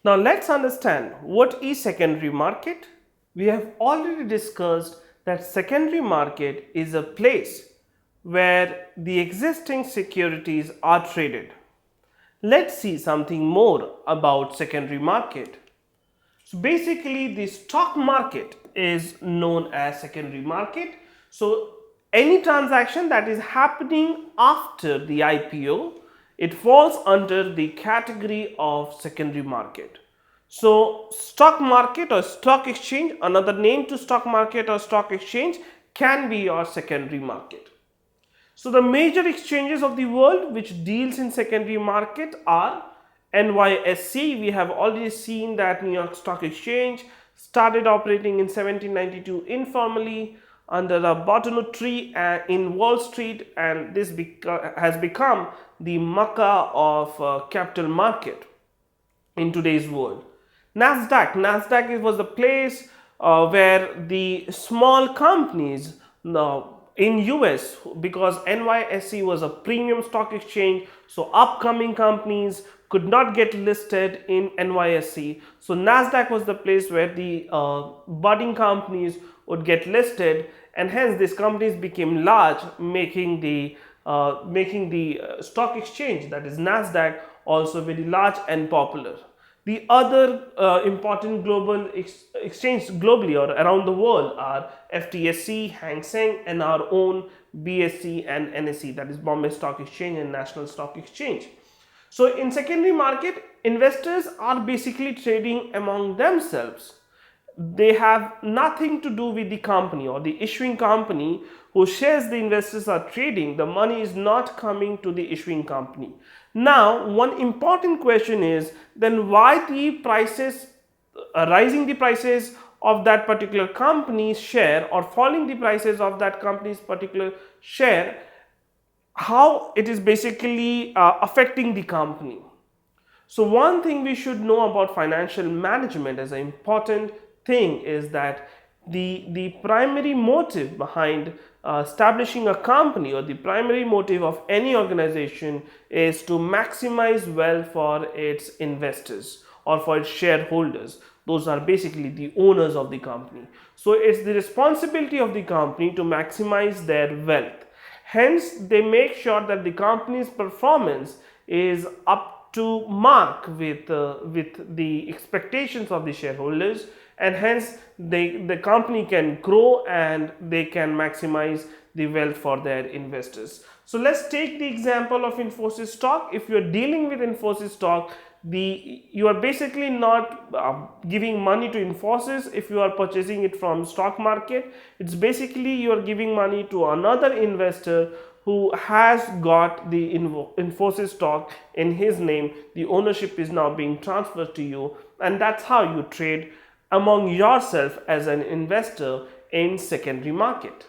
Now let's understand what is secondary market. We have already discussed that secondary market is a place where the existing securities are traded. Let's see something more about secondary market. So basically the stock market is known as secondary market. So any transaction that is happening after the IPO, it falls under the category of secondary market. So stock market or stock exchange, another name to stock market or stock exchange, can be your secondary market. So the major exchanges of the world which deals in secondary market are NYSE. We have already seen that New York Stock Exchange started operating in 1792 informally under the bottom tree in Wall Street, and this has become the Mecca of capital market in today's world. Nasdaq was the place where the small companies in US, because NYSE was a premium stock exchange, so upcoming companies could not get listed in NYSE. So Nasdaq was the place where the budding companies would get listed, and hence these companies became large, making the stock exchange, that is Nasdaq, also very large and popular. The other important global exchange globally or around the world are FTSE, Hang Seng, and our own BSE and NSE, that is Bombay Stock Exchange and National Stock Exchange. So in secondary market, investors are basically trading among themselves. They have nothing to do with the company or the issuing company whose shares the investors are trading. The money is not coming to the issuing company. Now, one important question is then why the prices, rising the prices of that particular company's share or falling the prices of that company's particular share, how it is basically affecting the company. So one thing we should know about financial management as an important thing is that the primary motive behind establishing a company, or the primary motive of any organization, is to maximize wealth for its investors or for its shareholders. Those are basically the owners of the company. So it's the responsibility of the company to maximize their wealth. Hence, they make sure that the company's performance is up to mark with the expectations of the shareholders, and hence the company can grow and they can maximize the wealth for their investors. So let's take the example of Infosys stock. If you're dealing with Infosys stock, you are basically not giving money to Infosys if you are purchasing it from stock market. It's basically you are giving money to another investor who has got the Infosys stock in his name. The ownership is now being transferred to you, and that's how you trade among yourself as an investor in secondary market.